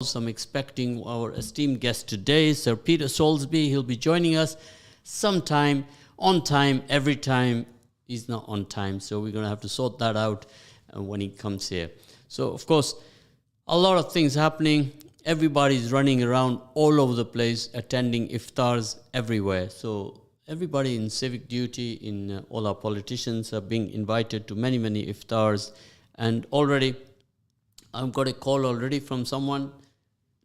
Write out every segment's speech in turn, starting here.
I'm expecting our esteemed guest today, Sir Peter Soulsby. He'll be joining us sometime, on time, every time. He's not on time, so we're going to have to sort that out when he comes here. So, of course, a lot of things happening. Everybody's running around all over the place, attending iftars everywhere. So, everybody in civic duty, in all our politicians are being invited to many, many iftars. And already, I've got a call already from someone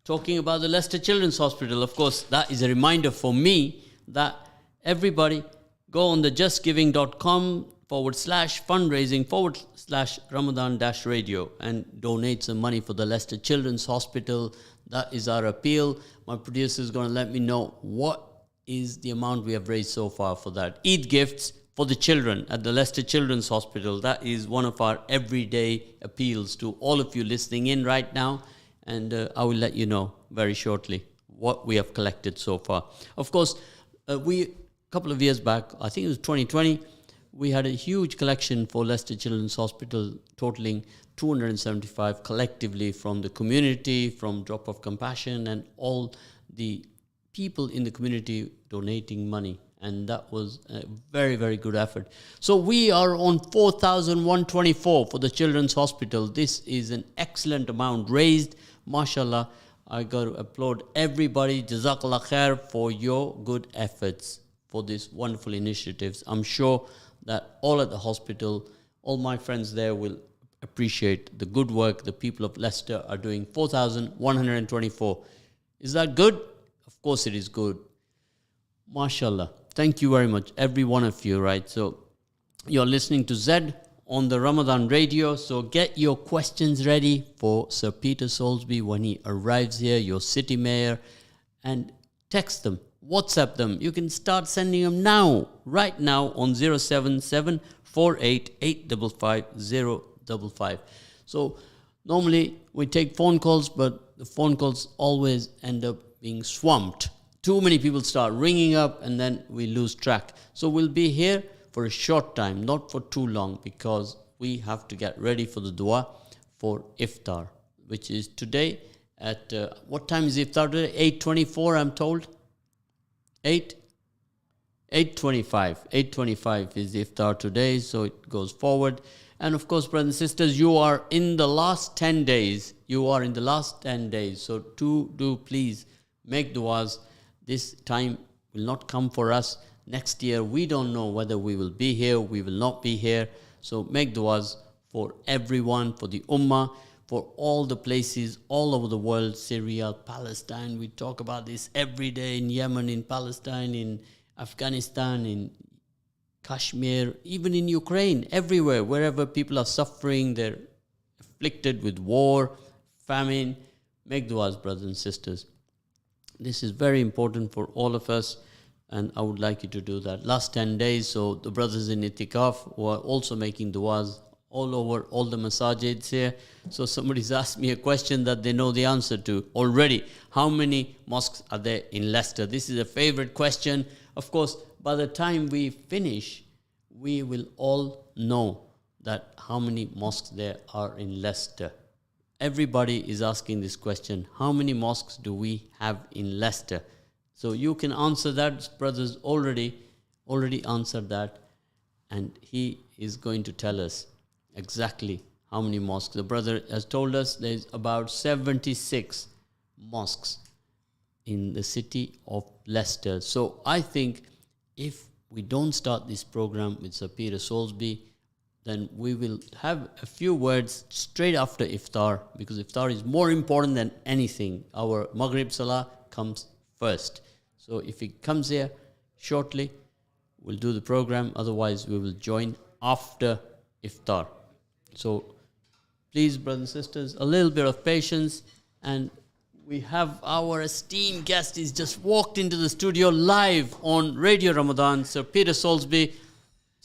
talking about the Leicester Children's Hospital. Of course, that is a reminder for me that everybody go on the justgiving.com/fundraising/Ramadan-radio and donate some money for the Leicester Children's Hospital. That is our appeal. My producer is going to let me know what is the amount we have raised so far for that. Eid gifts for the children at the Leicester Children's Hospital. That is one of our everyday appeals to all of you listening in right now. And I will let you know very shortly what we have collected so far. Of course, a couple of years back, I think it was 2020, we had a huge collection for Leicester Children's Hospital, totaling 275 collectively from the community, from Drop of Compassion, and all the people in the community donating money. And that was a very, very good effort. So we are on 4,124 for the Children's Hospital. This is an excellent amount raised. MashaAllah, I got to applaud everybody. Jazakallah khair for your good efforts for these wonderful initiatives. I'm sure that all at the hospital, all my friends there will appreciate the good work the people of Leicester are doing. 4,124. Is that good? Of course it is good. MashaAllah. Thank you very much, every one of you, right? So you're listening to Zed on the Ramadan radio. So get your questions ready for Sir Peter Soulsby when he arrives here, your city mayor, and text them, WhatsApp them. You can start sending them now, right now on 077-488-55055. So normally we take phone calls, but the phone calls always end up being swamped. Too many people start ringing up and then we lose track. So we'll be here for a short time, not for too long, because we have to get ready for the dua for iftar, which is today at, what time is iftar today? 8:24, I'm told. 8:25. 8:25 is the iftar today, so it goes forward. And of course, brothers and sisters, you are in the last 10 days. You are in the last 10 days. So do please make duas. This time will not come for us. Next year, we don't know whether we will be here, we will not be here. So make duas for everyone, for the ummah, for all the places all over the world, Syria, Palestine. We talk about this every day, in Yemen, in Palestine, in Afghanistan, in Kashmir, even in Ukraine, everywhere, wherever people are suffering, they're afflicted with war, famine. Make duas, brothers and sisters. This is very important for all of us, and I would like you to do that. Last 10 days, so the brothers in Itikaf who are also making duas all over all the masajids here. So somebody's asked me a question that they know the answer to already. How many mosques are there in Leicester? This is a favorite question. Of course, by the time we finish, we will all know that how many mosques there are in Leicester. Everybody is asking this question. How many mosques do we have in Leicester? So you can answer that. Brothers already answered that. And he is going to tell us exactly how many mosques. The brother has told us there's about 76 mosques in the city of Leicester. So I think if we don't start this program with Sir Peter Soulsby, then we will have a few words straight after iftar, because iftar is more important than anything. Our Maghrib Salah comes first. So if he comes here shortly, we'll do the program. Otherwise, we will join after iftar. So please, brothers and sisters, a little bit of patience. And we have our esteemed guest. He's just walked into the studio live on Radio Ramadan, Sir Peter Soulsby.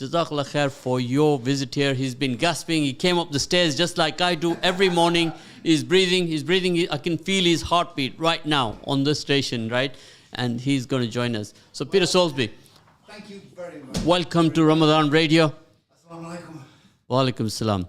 Jazakallah khair for your visit here. He's been gasping. He came up the stairs just like I do every morning. He's breathing. I can feel his heartbeat right now on the station, right? And he's going to join us. So Peter Soulsby. Thank you very much. Welcome to Ramadan Radio. Assalamu alaikum. Wa alaikum salam.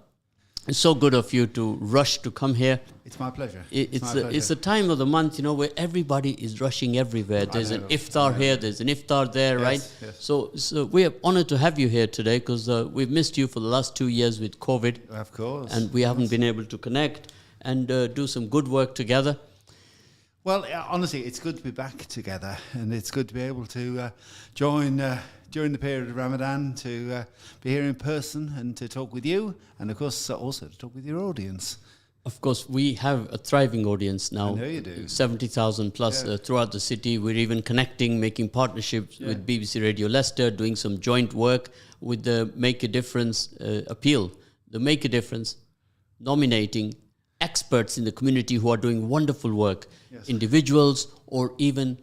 It's so good of you to rush to come here. It's my pleasure. It's a time of the month, where everybody is rushing everywhere. There's an iftar here, there's an iftar there, Yes, right? yes. So we are honored to have you here today because we've missed you for the last 2 years with COVID. Of course. And we haven't been able to connect and do some good work together. Well, honestly, it's good to be back together, and it's good to be able to join during the period of Ramadan, to be here in person and to talk with you, and of course also to talk with your audience. Of course, we have a thriving audience now. I know you do. 70,000 plus throughout the city. We're even connecting, making partnerships with BBC Radio Leicester, doing some joint work with the Make a Difference appeal. The Make a Difference, nominating experts in the community who are doing wonderful work, individuals or even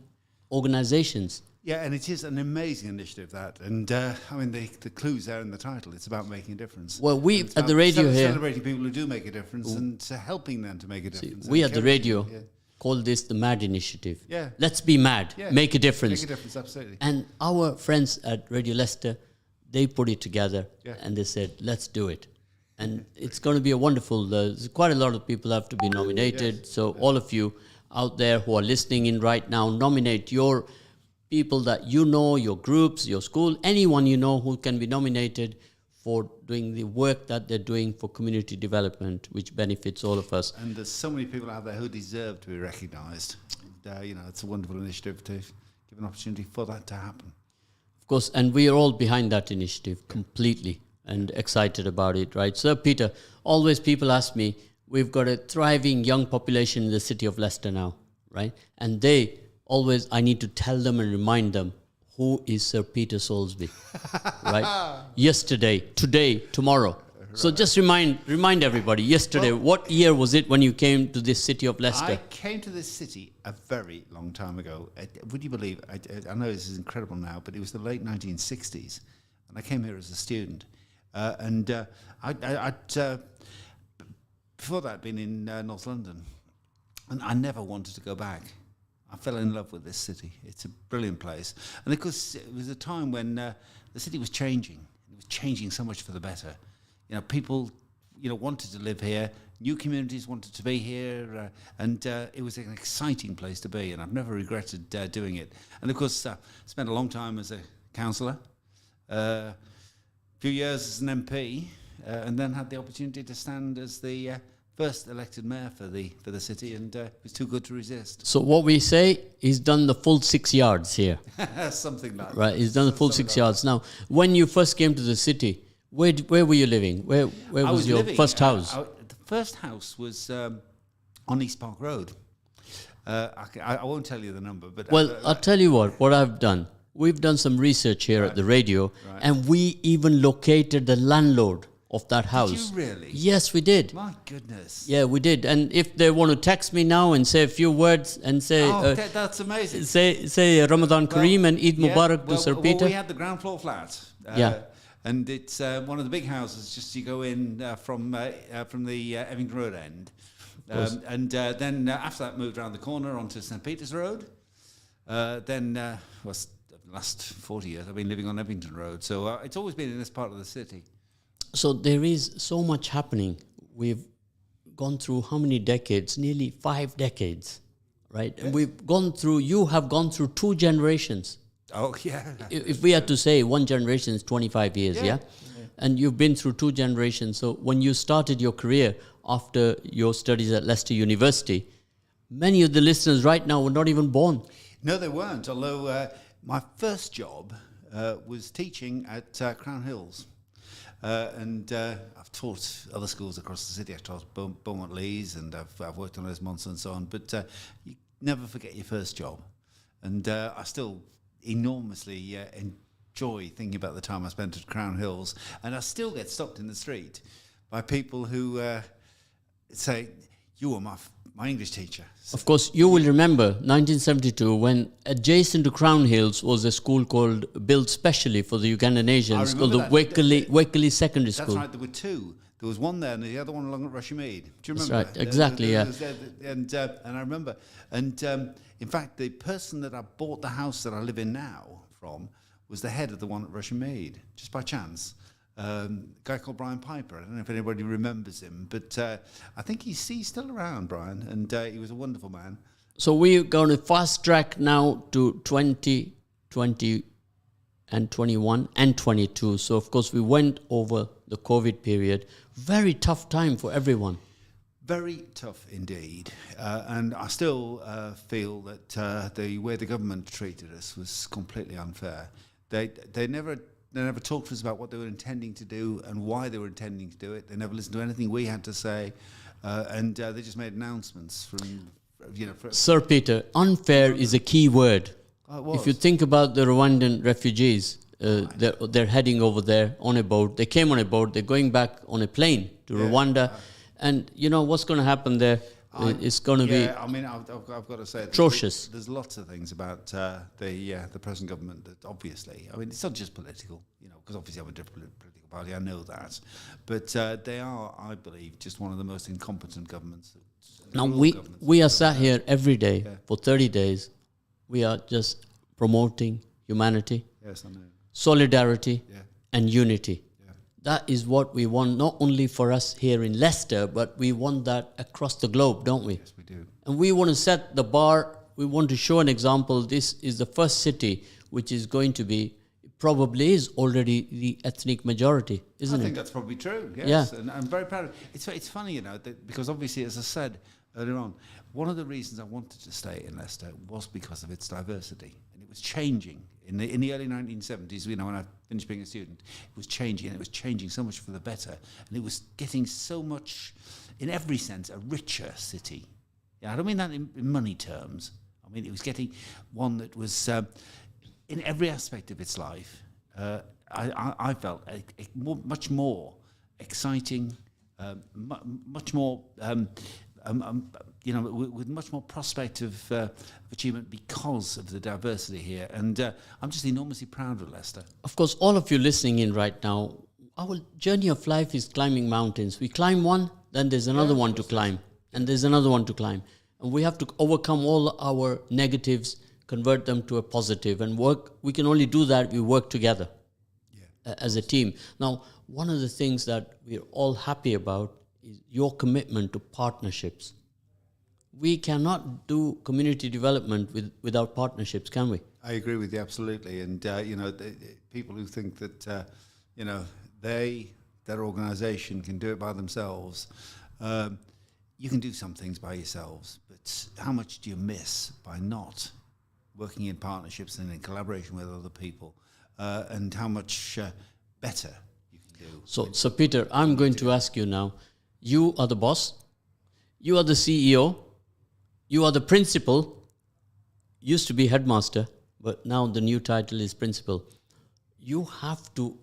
organizations. Yeah, and it is an amazing initiative, that. And, the clue's there in the title. It's about making a difference. Well, we at the radio here... celebrating people who do make a difference and helping them to make a difference. We at the radio call this the MAD initiative. Yeah. Let's be mad, make a difference. Make a difference, absolutely. And our friends at Radio Leicester, they put it together and they said, let's do it. And it's going to be a wonderful... quite a lot of people have to be nominated. So all of you out there who are listening in right now, nominate your people that you know, your groups, your school, anyone you know who can be nominated for doing the work that they're doing for community development, which benefits all of us. And there's so many people out there who deserve to be recognised. It's a wonderful initiative to give an opportunity for that to happen. Of course, and we are all behind that initiative completely and excited about it, right? Sir Peter, always people ask me, we've got a thriving young population in the city of Leicester now, right? And always, I need to tell them and remind them, who is Sir Peter Soulsby, right? Yesterday, today, tomorrow. Right. So just remind everybody, yesterday, what year was it when you came to this city of Leicester? I came to this city a very long time ago. Would you believe, I know this is incredible now, but it was the late 1960s, and I came here as a student. Before that, I'd been in North London, and I never wanted to go back. I fell in love with this city. It's a brilliant place. And of course, it was a time when the city was changing. It was changing so much for the better. People, wanted to live here. New communities wanted to be here. And it was an exciting place to be. And I've never regretted doing it. And of course, spent a long time as a councillor, a few years as an MP, and then had the opportunity to stand as the first elected mayor for the city, and it was too good to resist. So what we say, he's done the full 6 yards here. Something like that. Right, he's done the full 6 yards. Now, when you first came to the city, where were you living? Where was your first house? The first house was on East Park Road. I won't tell you the number, but... Well, I'll tell you what I've done. We've done some research here at the radio, and we even located the landlord of that house. Did you really? Yes, we did. My goodness. Yeah, we did. And if they want to text me now and say a few words and say... that's amazing. Say Ramadan Kareem and Eid Mubarak to Sir Peter. Well, we had the ground floor flat. And it's one of the big houses, just you go in from the Evington Road end. Then after that, moved around the corner onto St. Peter's Road. The last 40 years, I've been living on Evington Road. So it's always been in this part of the city. So there is so much happening. We've gone through how many decades? Nearly 5 decades, right? Yes. And you have gone through 2 generations. Oh, yeah. If we had to say one generation is 25 years, yeah? And you've been through 2 generations. So when you started your career after your studies at Leicester University, many of the listeners right now were not even born. No, they weren't. Although my first job was teaching at Crown Hills. I've taught other schools across the city. I've taught Beaumont Leys, and I've worked on Esmonts and so on. But you never forget your first job. And I still enormously enjoy thinking about the time I spent at Crown Hills. And I still get stopped in the street by people who say, "You were my English teacher." Of course, you will remember 1972 when adjacent to Crown Hills was a school called built specially for the Ugandan Asians called the Wakeley Secondary School. That's right, there were 2. There was one there and the other one along at Rushmead. Do you remember? That's right, exactly, yeah. And I remember. And in fact, the person that I bought the house that I live in now from was the head of the one at Rushmead, just by chance. a guy called Brian Piper. I don't know if anybody remembers him, but I think he's still around, Brian, and he was a wonderful man. So we're going to fast track now to 2020 and 21 and 22. So, of course, we went over the COVID period. Very tough time for everyone. Very tough indeed. And I still feel that the way the government treated us was completely unfair. They never talked to us about what they were intending to do and why they were intending to do it. They never listened to anything we had to say. And they just made announcements from, Sir Peter, unfair is a key word. If you think about the Rwandan refugees, they're heading over there on a boat. They came on a boat. They're going back on a plane to Rwanda. And you know what's going to happen there? It's going to be I mean, I've got to say, atrocious. There's lots of things about the present government that obviously, I mean, it's not just political, because obviously I'm a different political party, I know that. But they are, I believe, just one of the most incompetent governments. Now, we are sat here every day for 30 days. We are just promoting humanity, yes, I know. solidarity, and unity. Yeah. That is what we want, not only for us here in Leicester, but we want that across the globe, don't we? Yes, we do. And we want to set the bar. We want to show an example. This is the first city which is going to be, probably is already the ethnic majority, isn't it? I think that's probably true, yes. Yeah. And I'm very proud of it. It's funny, because obviously, as I said earlier on, one of the reasons I wanted to stay in Leicester was because of its diversity. And it was changing. In the early 1970s, when I finished being a student, it was changing, and it was changing so much for the better. And it was getting so much, in every sense, a richer city. Yeah, I don't mean that in money terms. I mean, it was getting one that was, in every aspect of its life, I felt much more exciting, much more... with much more prospect of achievement because of the diversity here. And I'm just enormously proud of Leicester. Of course, all of you listening in right now, our journey of life is climbing mountains. We climb one, then there's another one to climb, and there's another one to climb. And we have to overcome all our negatives, convert them to a positive, and work. We can only do that if we work together as a team. Now, one of the things that we're all happy about is your commitment to partnerships. We cannot do community development without partnerships, can we? I agree with you absolutely. And people who think that their organisation can do it by themselves, you can do some things by yourselves. But how much do you miss by not working in partnerships and in collaboration with other people? And how much better you can do? So Peter, I'm going to ask you now. You are the boss, you are the CEO, you are the principal, used to be headmaster, but now the new title is principal. You have to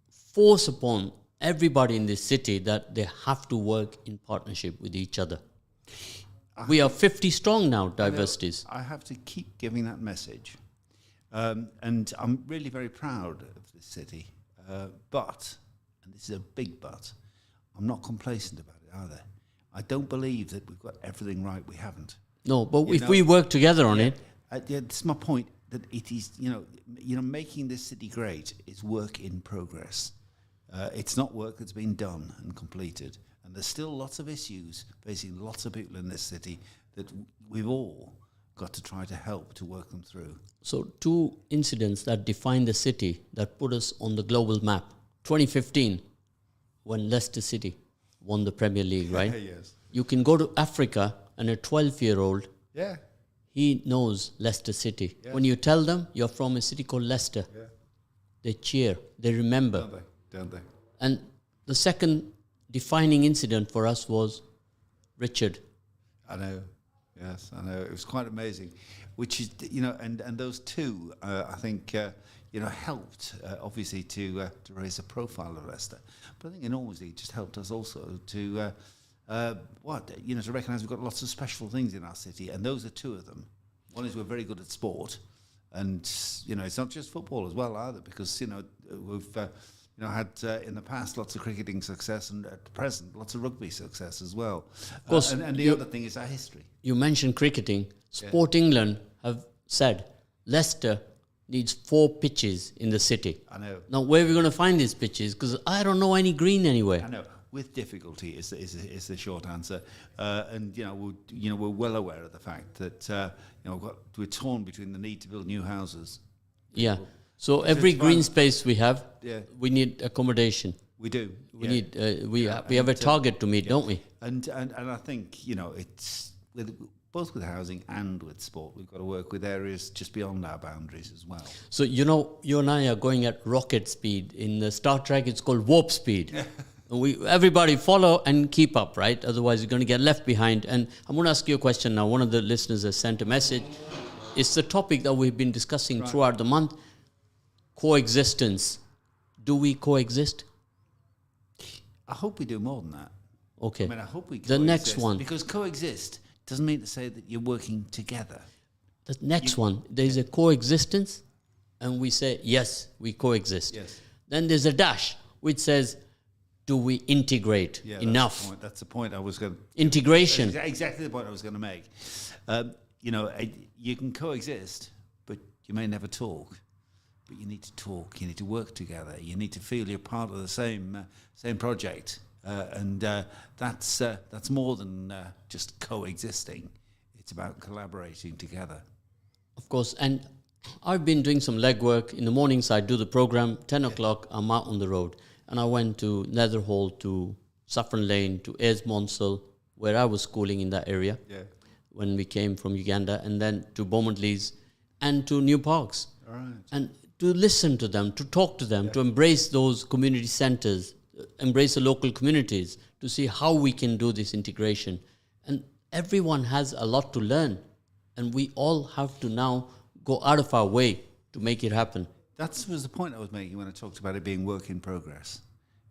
force upon everybody in this city that they have to work in partnership with each other. We are 50 strong now, diversities. I have to keep giving that message. And I'm really very proud of this city. But, and this is a big but, I'm not complacent about it either. I don't believe that we've got everything right. We haven't. No, but if we work together on it. That's my point. That it is, making this city great is work in progress. It's not work that's been done and completed. And there's still lots of issues facing lots of people in this city that we've all got to try to help to work them through. So 2 incidents that define the city, that put us on the global map. 2015. When Leicester City won the Premier League, right? Yes. You can go to Africa and a 12-year-old, he knows Leicester City. Yeah. When you tell them you're from a city called Leicester, they cheer, they remember. Don't they? And the second defining incident for us was Richard. I know, yes, I know. It was quite amazing. Which is, and those two, I think... helped obviously to raise the profile of Leicester, but I think enormously it just helped us also to to recognise we've got lots of special things in our city, and those are 2 of them. One is we're very good at sport, and it's not just football as well either, because we've had in the past lots of cricketing success, and at present lots of rugby success as well. Of course, and the other thing is our history. You mentioned cricketing. Sport England have said Leicester needs 4 pitches in the city. I know. Now, where are we going to find these pitches? Because I don't know any green anywhere. I know. With difficulty is the short answer, and we're well aware of the fact that we're torn between the need to build new houses. Yeah. So every green space we have, we need accommodation. We do. We need we have a target to meet, don't we? And I think it's both with housing and with sport. We've got to work with areas just beyond our boundaries as well. So you and I are going at rocket speed. In the Star Trek, it's called warp speed. Everybody follow and keep up, right? Otherwise, you're going to get left behind. And I'm going to ask you a question now. One of the listeners has sent a message. It's the topic that we've been discussing throughout the month. Coexistence. Do we coexist? I hope we do more than that. Okay. I hope we coexist. The next one. Because coexist doesn't mean to say that you're working together. The next one. There's a coexistence, and we say, yes, we coexist. Yes. Then there's a dash, which says, do we integrate enough? That's the point I was going to... Integration. Exactly the point I was going to make. You can coexist, but you may never talk. But you need to talk. You need to work together. You need to feel you're part of the same project. And that's more than just coexisting. It's about collaborating together. Of course. And I've been doing some legwork. In the mornings, I do the program. 10 o'clock, I'm out on the road. And I went to Netherhall, to Saffron Lane, to Ayers Monsell, where I was schooling in that area when we came from Uganda, and then to Beaumont Leys and to New Parks. All right. And to listen to them, to talk to them, to embrace those community centers, embrace the local communities, to see how we can do this integration. And everyone has a lot to learn. And we all have to now go out of our way to make it happen. That was the point I was making when I talked about it being work in progress.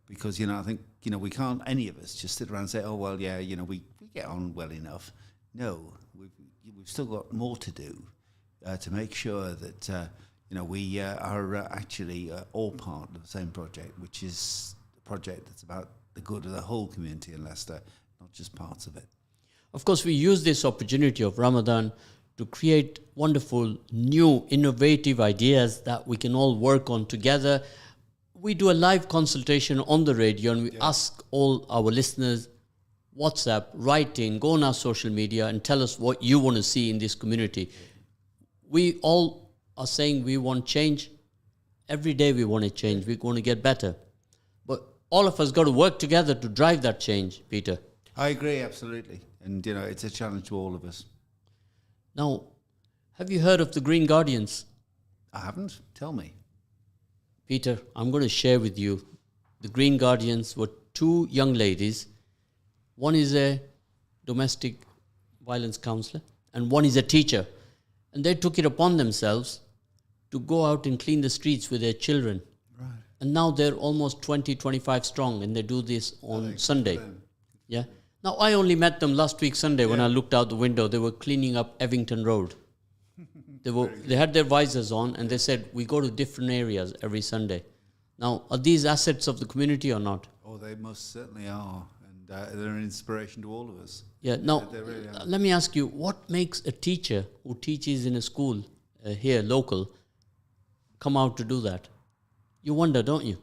Because, I think, we can't, any of us, just sit around and say, oh, well, yeah, we get on well enough. No, we've still got more to do to make sure that, we are actually all part of the same project, which is a project that's about the good of the whole community in Leicester, not just parts of it. Of course, we use this opportunity of Ramadan to create wonderful, new, innovative ideas that we can all work on together. We do a live consultation on the radio, and we ask all our listeners, WhatsApp, write in, go on our social media and tell us what you want to see in this community. We all are saying we want change. Every day we want to change. We want to get better. But all of us got to work together to drive that change, Peter. I agree, absolutely. And, it's a challenge to all of us. Now, have you heard of the Green Guardians? I haven't. Tell me. Peter, I'm going to share with you. The Green Guardians were 2 young ladies. One is a domestic violence counsellor and one is a teacher. And they took it upon themselves to go out and clean the streets with their children. Right. And now they're almost 20, 25 strong, and they do this on Sunday. Yeah. Now, I only met them last week Sunday when I looked out the window. They were cleaning up Evington Road. They had their visors on, and they said, we go to different areas every Sunday. Now, are these assets of the community or not? Oh, they most certainly are. And they're an inspiration to all of us. Yeah. Now, They really are. let me ask you, what makes a teacher who teaches in a school here, local, come out to do that? You wonder, don't you?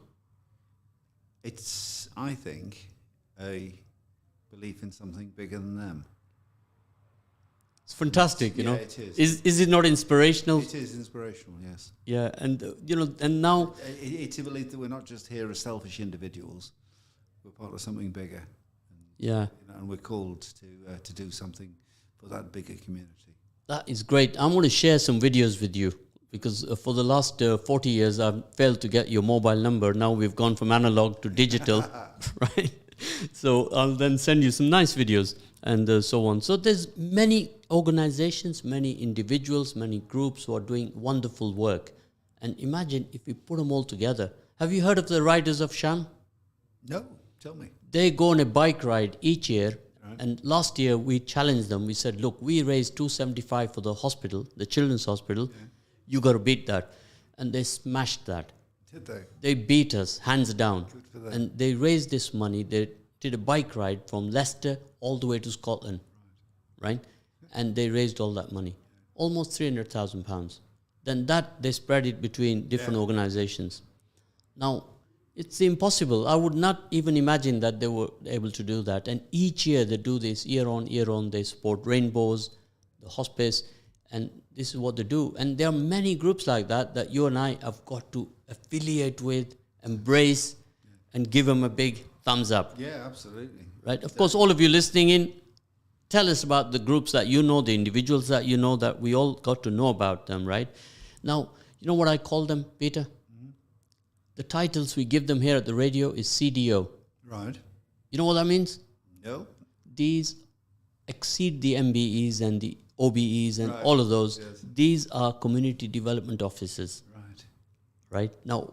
It's, I think, a belief in something bigger than them. It's fantastic, Yeah, it is. Is it not inspirational? It is inspirational, yes. Yeah, and and now It's a belief that we're not just here as selfish individuals. We're part of something bigger. yeah, And we're called to do something for that bigger community. that is great. I'm going to share some videos with you because for the last 40 years I've failed to get your mobile number. Now we've gone from analog to digital, right? So I'll then send you some nice videos and so on. So there's many organizations, many individuals, many groups who are doing wonderful work. And imagine if we put them all together. Have you heard of the Riders of Sham? No, tell me. They go on a bike ride each year. And last year we challenged them. We said, look, we raised $275 for the hospital, the children's hospital. Yeah. You got to beat that. And they smashed that. Did they? They beat us hands down. Good for them. And they raised this money. They did a bike ride from Leicester all the way to Scotland. Right? And they raised all that money. Almost £300,000. then that they spread it between different organizations. Now, it's impossible. I would not even imagine that they were able to do that. And each year they do this, year on, they support rainbows, the hospice, and this is what they do. And there are many groups like that you and I have got to affiliate with, embrace, and give them a big thumbs up. Yeah, absolutely. Right? Of course, all of you listening in, tell us about the groups that you know, the individuals that you know, that we all got to know about them, right? Now, you know what I call them, Peter? Mm-hmm. The titles we give them here at the radio is CDO. Right. You know what that means? No. These exceed the MBEs and the OBEs and all of those. Yes. These are community development officers. Right. Right? Now,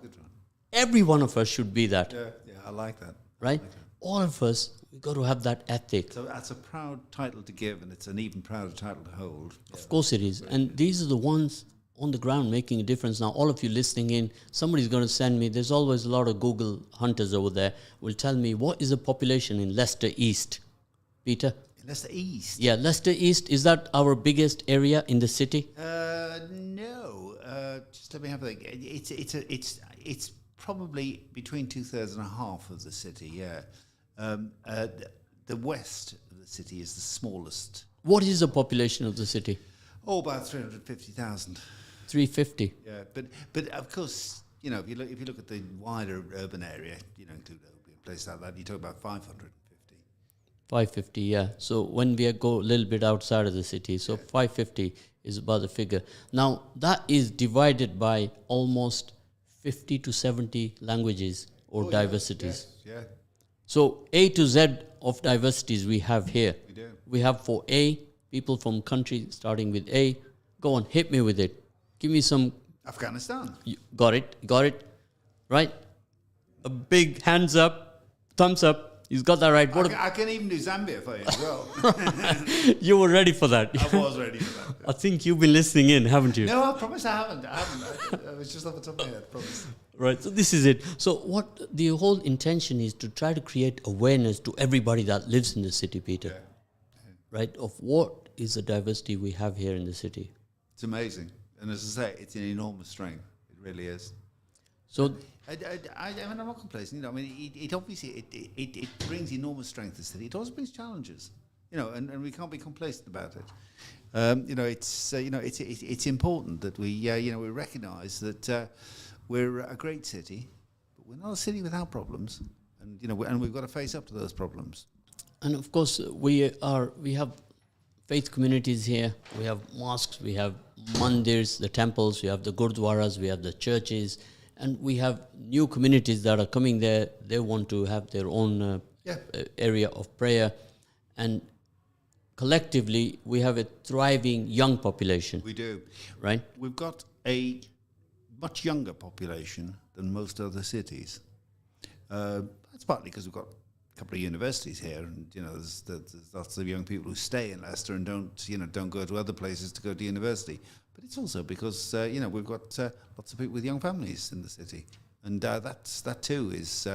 every one of us should be that. Yeah, I like that. Right? Like that. All of us, we've got to have that ethic. So that's a proud title to give, and it's an even prouder title to hold. Of course it is. And these are the ones on the ground making a difference. Now, all of you listening in, somebody's going to send me, there's always a lot of Google hunters over there, will tell me, what is the population in Leicester East? Peter? Leicester East? Yeah, Leicester East, is that our biggest area in the city? No. Just let me have a think. It's probably between 2/3 and a half of the city, yeah. The west of the city is the smallest. What is the population of the city? Oh, about 350,000. 350. Yeah, but of course, you know, if you look at the wider urban area, you know, include a place like that, you talk about 550. 550, yeah. So when we go a little bit outside of the city, so 550 is about the figure. Now, that is divided by almost 50 to 70 languages or diversities. Yeah. So A to Z of diversities we have here. We do. We have for A, people from countries starting with A. Go on, hit me with it. Give me some. Afghanistan. Got it. Right? A big hands up, thumbs up. He's got that right. I can even do Zambia for you as well. You were ready for that. I was ready for that. I think you've been listening in, haven't you? No, I promise I haven't. I was just off the top of my head, promise. Right, so this is it. So what the whole intention is to try to create awareness to everybody that lives in the city, Peter. Yeah. Right, of what is the diversity we have here in the city. It's amazing. And as I say, it's an enormous strength. It really is. So I mean, I'm not complacent. You know, I mean, it obviously it brings enormous strength to the city. It also brings challenges. You know, and we can't be complacent about it. You know, it's important that we we recognise that we're a great city, but we're not a city without problems, and you know, and we've got to face up to those problems. And of course, we have faith communities here. We have mosques, we have mandirs, the temples, we have the gurdwaras, we have the churches. And we have new communities that are coming there. They want to have their own area of prayer. And collectively, we have a thriving young population. We do. Right? We've got a much younger population than most other cities. That's partly because we've got a couple of universities here. And, you know, there's lots of young people who stay in Leicester and don't go to other places to go to university. But it's also because, we've got lots of people with young families in the city. And that too is,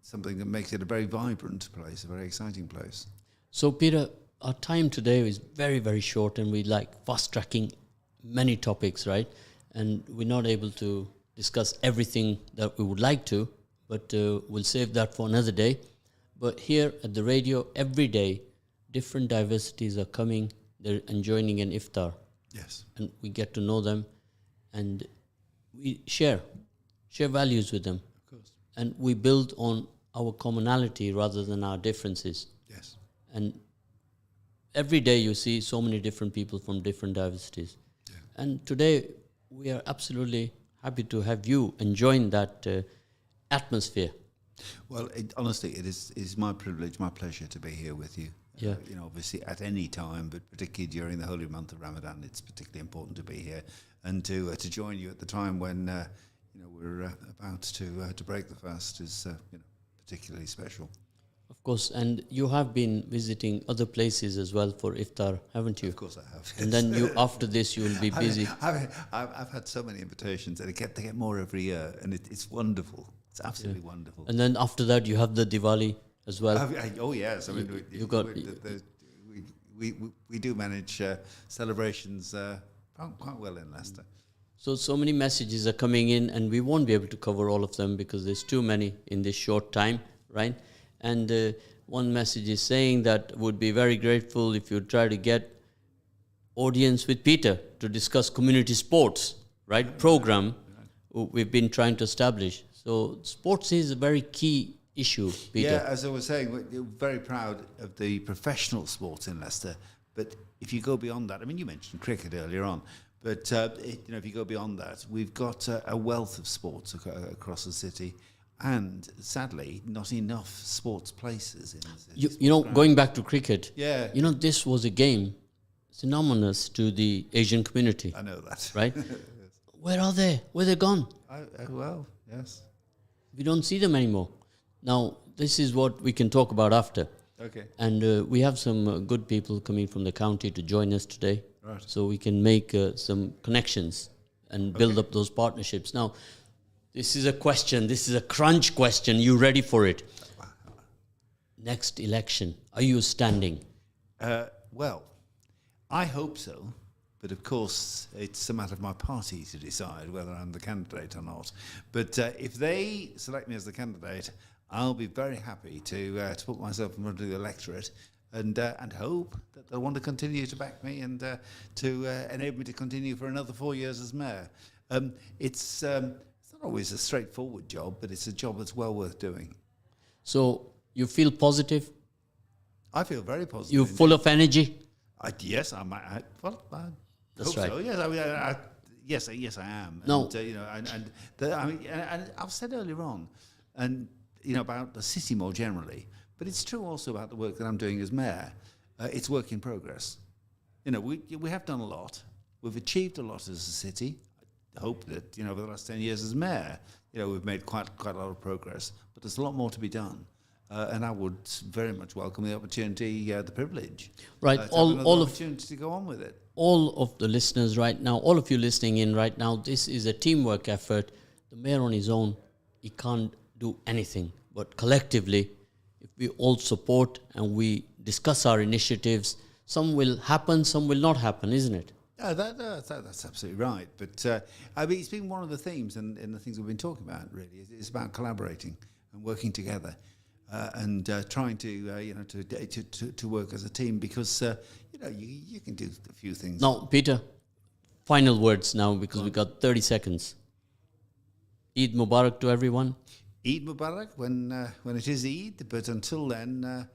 something that makes it a very vibrant place, a very exciting place. So, Peter, our time today is very, very short, and we like fast-tracking many topics, right? And we're not able to discuss everything that we would like to, but we'll save that for another day. But here at the radio, every day, different diversities are coming and joining an iftar. Yes. And we get to know them, and we share values with them. Of course. And we build on our commonality rather than our differences. Yes. And every day you see so many different people from different diversities. Yeah. And today we are absolutely happy to have you enjoying that atmosphere. Well, honestly, it is my privilege, my pleasure to be here with you. Yeah. Obviously at any time, but particularly during the holy month of Ramadan, it's particularly important to be here and to join you at the time when we're about to break the fast is particularly special. Of course, and you have been visiting other places as well for iftar, haven't you? Of course, I have. Yes. And then after this, you will be busy. I've had so many invitations, and they get more every year, and it's wonderful. It's absolutely wonderful. And then after that, you have the Diwali as well. Oh yes, I mean we do manage celebrations quite well in Leicester. So many messages are coming in, and we won't be able to cover all of them because there's too many in this short time, right? And one message is saying that would be very grateful if you try to get audience with Peter to discuss community sports, right? Program we've been trying to establish. So sports is a very key issue, Peter. Yeah, as I was saying, we're very proud of the professional sports in Leicester. But if you go beyond that, I mean, you mentioned cricket earlier on, but if you go beyond that, we've got a wealth of sports across the city, and sadly, not enough sports places in the city. Going back to cricket, Yeah. This was a game synonymous to the Asian community. I know that. Right? Where are they? Where they gone? Well, yes. We don't see them anymore. Now, this is what we can talk about after. Okay. And we have some good people coming from the county to join us today. Right. So we can make some connections and build up those partnerships. Now, this is a question. This is a crunch question. You ready for it? Next election, are you standing? Well, I hope so. But of course, it's a matter of my party to decide whether I'm the candidate or not. But if they select me as the candidate, I'll be very happy to put myself in front of the electorate and hope that they'll want to continue to back me and to enable me to continue for another 4 years as mayor. It's not always a straightforward job, but it's a job that's well worth doing. So you feel positive? I feel very positive. You're full of energy? Yes, I might. That's hope right. So. Yes, I mean, yes, I am. No. And I've said earlier on, and about the city more generally, but it's true also about the work that I'm doing as mayor. It's work in progress. We have done a lot. We've achieved a lot as a city. I hope that over the last 10 years as mayor, we've made quite a lot of progress. But there's a lot more to be done. And I would very much welcome the opportunity, the privilege, right? To have another opportunity to go on with it. All of the listeners right now, all of you listening in right now, this is a teamwork effort. The mayor on his own, he can't do anything. But collectively, if we all support and we discuss our initiatives, some will happen, some will not happen, isn't it? Yeah, that's absolutely right. But it's been one of the themes and the things we've been talking about. Really, it's about collaborating and working together. And trying to work as a team because you can do a few things. Now, Peter, final words now because we've got 30 seconds. Eid Mubarak to everyone. Eid Mubarak when it is Eid, but until then,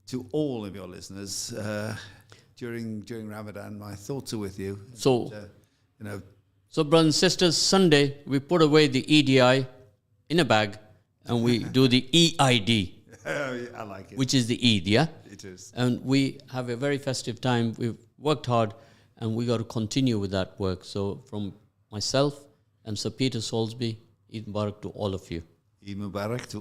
to all of your listeners during Ramadan, my thoughts are with you. So, and, so brothers and sisters, Sunday we put away the EDI in a bag. And we do the EID, I like it. which is the Eid, yeah? It is. And we have a very festive time. We've worked hard, and we got to continue with that work. So from myself and Sir Peter Soulsby, Eid Mubarak to all of you. Eid Mubarak to